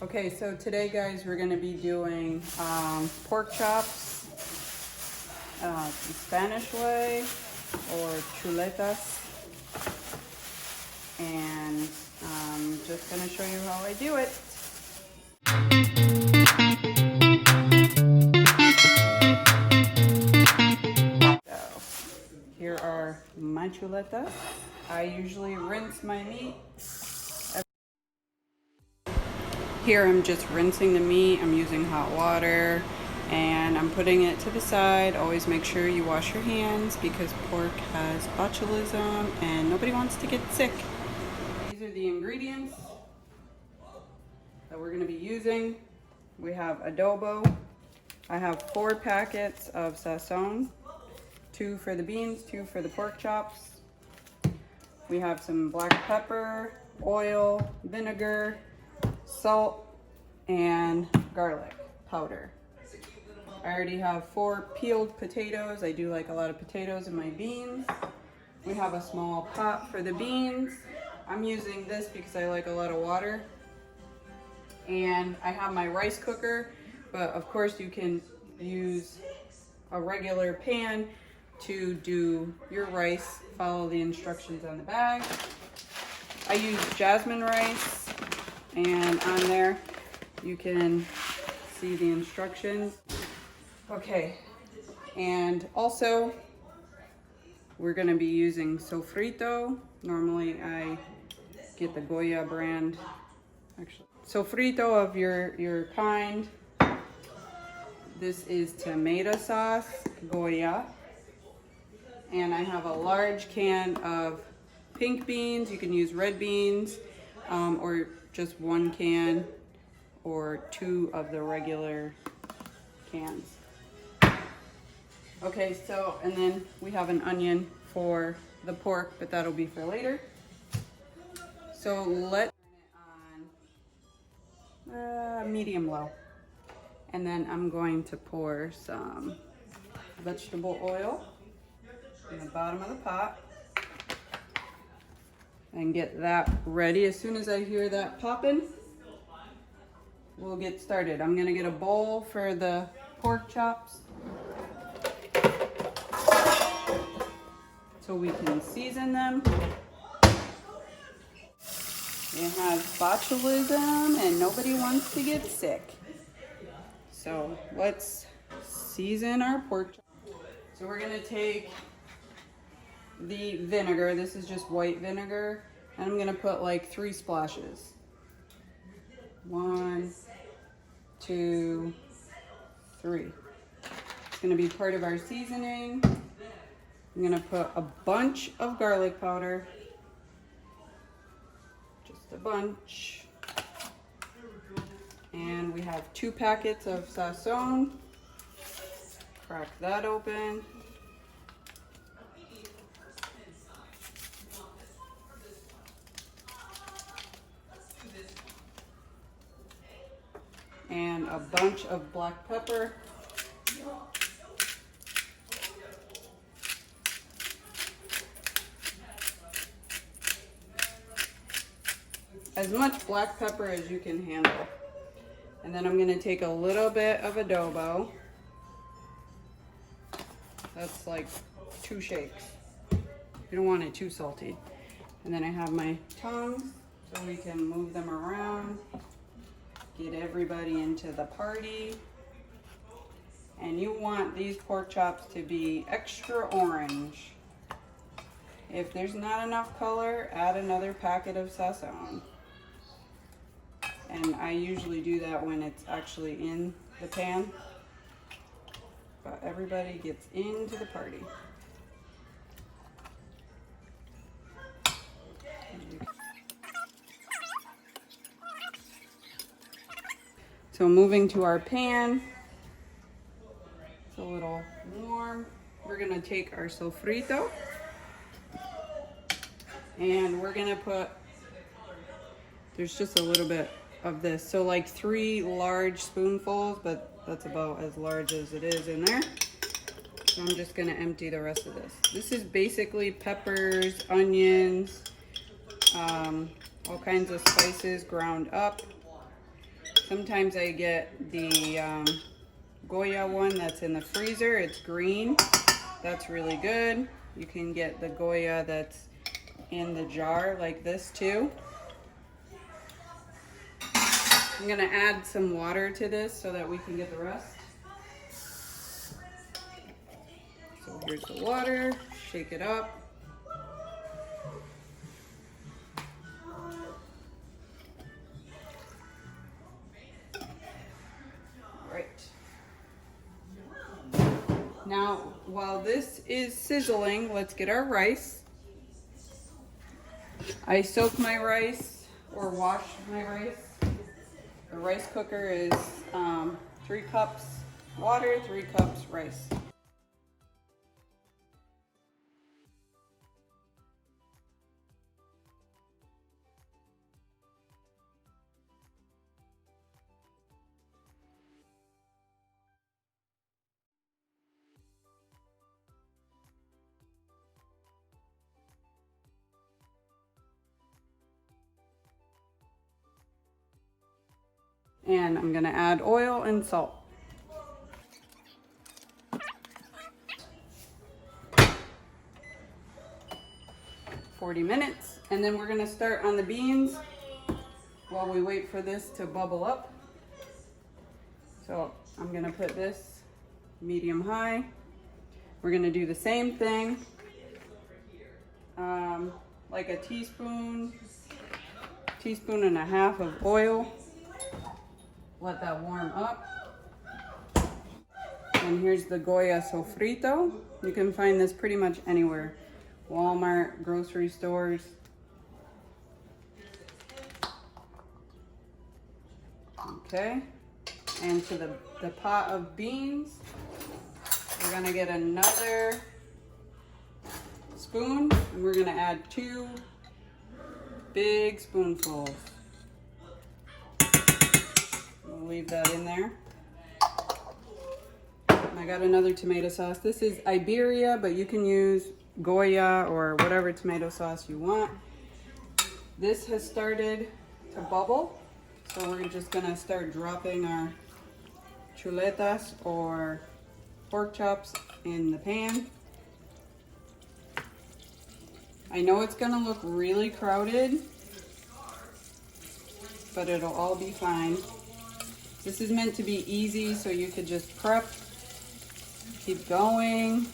Okay, so today, guys, we're gonna be doing pork chops, the Spanish way, or chuletas, and I'm just gonna show you how I do it. So, here are my chuletas. I usually rinse my meat. Here I'm just rinsing the meat. I'm using hot water and I'm putting it to the side. Always make sure you wash your hands because pork has botulism and nobody wants to get sick. These are the ingredients that we're going to be using. We have adobo. I have 4 packets of sazon, 2 for the beans, 2 for the pork chops. We have some black pepper, oil, vinegar, salt, and garlic powder. I already have 4 peeled potatoes. I do like a lot of potatoes in my beans. We have a small pot for the beans. I'm using this because I like a lot of water. And I have my rice cooker, but of course you can use a regular pan to do your rice. Follow the instructions on the bag. I use jasmine rice, and on there you can see the instructions. Okay, and also we're gonna be using sofrito. Normally I get the Goya brand. Actually, sofrito of your kind. This is tomato sauce, Goya. And I have a large can of pink beans. You can use red beans, or just 1 can, or 2 of the regular cans. Okay, so, and then we have an onion for the pork, but that'll be for later. So let's turn it on medium low. And then I'm going to pour some vegetable oil in the bottom of the pot and get that ready. As soon as I hear that popping, we'll get started. I'm gonna get a bowl for the pork chops so we can season them. It has botulism and nobody wants to get sick. So let's season our pork chops. So we're gonna take the vinegar. This is just white vinegar, and I'm gonna put like 3 splashes. 1, 2, 3. It's gonna be part of our seasoning. I'm gonna put a bunch of garlic powder, just a bunch. And we have 2 packets of sazon. Crack that open. And a bunch of black pepper. As much black pepper as you can handle. And then I'm gonna take a little bit of adobo. That's like 2 shakes. You don't want it too salty. And then I have my tongs so we can move them around. Get everybody into the party. And you want these pork chops to be extra orange. If there's not enough color, add another packet of sazon. And I usually do that when it's actually in the pan. But everybody gets into the party. So moving to our pan, it's a little warm. We're gonna take our sofrito and we're gonna put, there's just a little bit of this. So like 3 large spoonfuls, but that's about as large as it is in there. So I'm just gonna empty the rest of this. This is basically peppers, onions, all kinds of spices ground up. Sometimes I get the Goya one that's in the freezer. It's green. That's really good. You can get the Goya that's in the jar like this too. I'm gonna add some water to this so that we can get the rest. So here's the water, shake it up. Right. Now, while this is sizzling, let's get our rice. I soak my rice or wash my rice. The rice cooker is 3 cups water, 3 cups rice. And I'm gonna add oil and salt. $40, and then we're gonna start on the beans while we wait for this to bubble up. So I'm gonna put this medium high. We're gonna do the same thing, like a teaspoon and a half of oil. Let that warm up. And here's the Goya sofrito. You can find this pretty much anywhere. Walmart, grocery stores. Okay. And to the pot of beans, we're gonna get another spoon and we're gonna add 2 big spoonfuls. We'll leave that in there. And I got another tomato sauce. This is Iberia, but you can use Goya or whatever tomato sauce you want. This has started to bubble, so we're just gonna start dropping our chuletas or pork chops in the pan. I know it's gonna look really crowded, but it'll all be fine. This is meant to be easy, so you could just prep, keep going,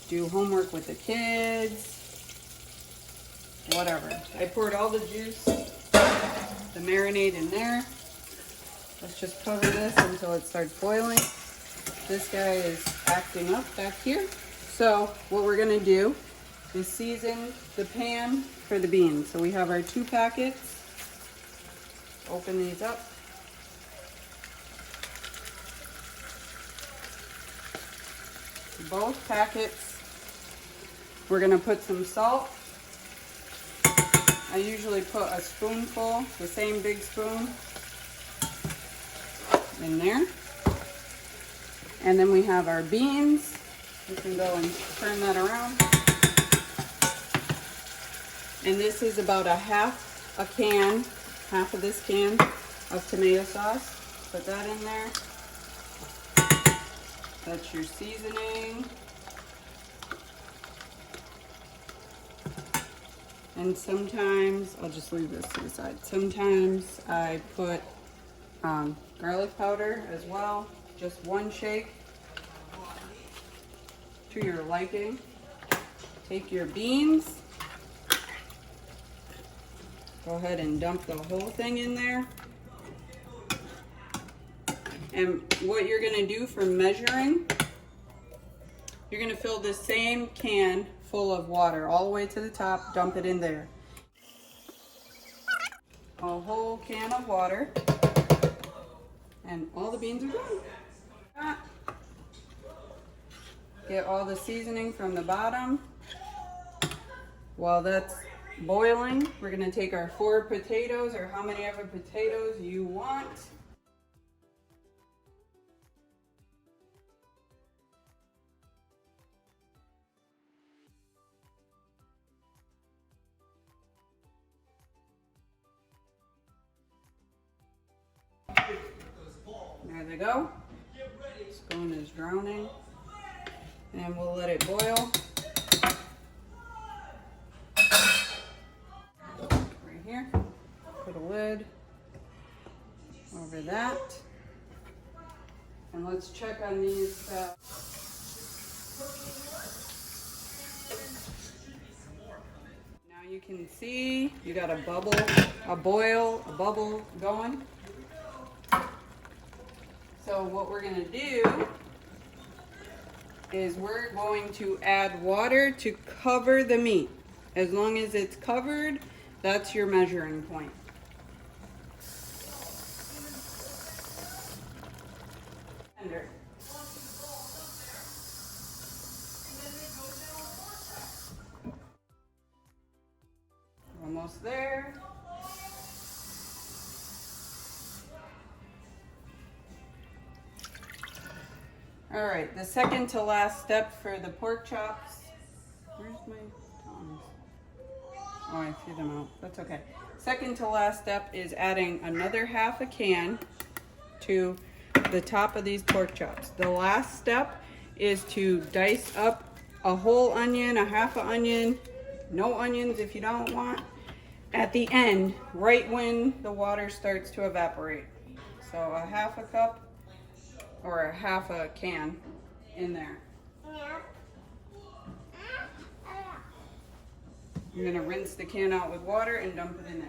do homework with the kids, whatever. I poured all the juice, the marinade in there. Let's just cover this until it starts boiling. This guy is acting up back here. So what we're gonna do is season the pan for the beans. So we have our 2 packets. Open these up. Both packets. We're gonna put some salt. I usually put a spoonful, the same big spoon, in there. And then we have our beans. We can go and turn that around. And this is about half of this can of tomato sauce. Put that in there. That's your seasoning. And sometimes, I'll just leave this to the side. Sometimes I put garlic powder as well. Just 1 shake to your liking. Take your beans. Go ahead and dump the whole thing in there. And what you're gonna do for measuring, you're gonna fill this same can full of water all the way to the top, dump it in there. A whole can of water, and all the beans are done. Get all the seasoning from the bottom. While that's boiling, we're gonna take our 4 potatoes, or how many ever potatoes you want. they go. Spoon is drowning. And we'll let it boil. Right here. Put a lid over that. And let's check on these. Now you can see you got a bubble, a bubble going. So what we're gonna do is we're going to add water to cover the meat. As long as it's covered, that's your measuring point. Almost there. All right, the second to last step for the pork chops. Where's my tongs? Oh, I threw them out. That's okay. Second to last step is adding another half a can to the top of these pork chops. The last step is to dice up a whole onion, a half an onion, no onions if you don't want, at the end, right when the water starts to evaporate. So a half a cup or a half a can in there. I'm gonna rinse the can out with water and dump it in there.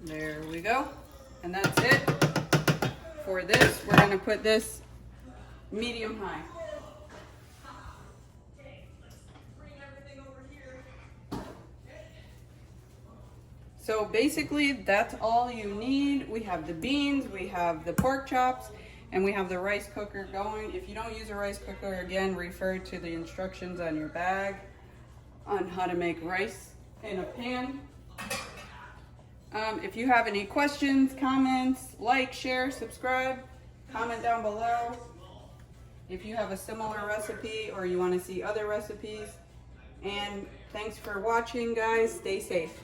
There we go. And that's it for this. We're gonna put this medium high. So basically that's all you need. We have the beans, we have the pork chops, and we have the rice cooker going. If you don't use a rice cooker, again, refer to the instructions on your bag on how to make rice in a pan. If you have any questions, comments, like, share, subscribe, comment down below. If you have a similar recipe or you want to see other recipes. And thanks for watching, guys. Stay safe.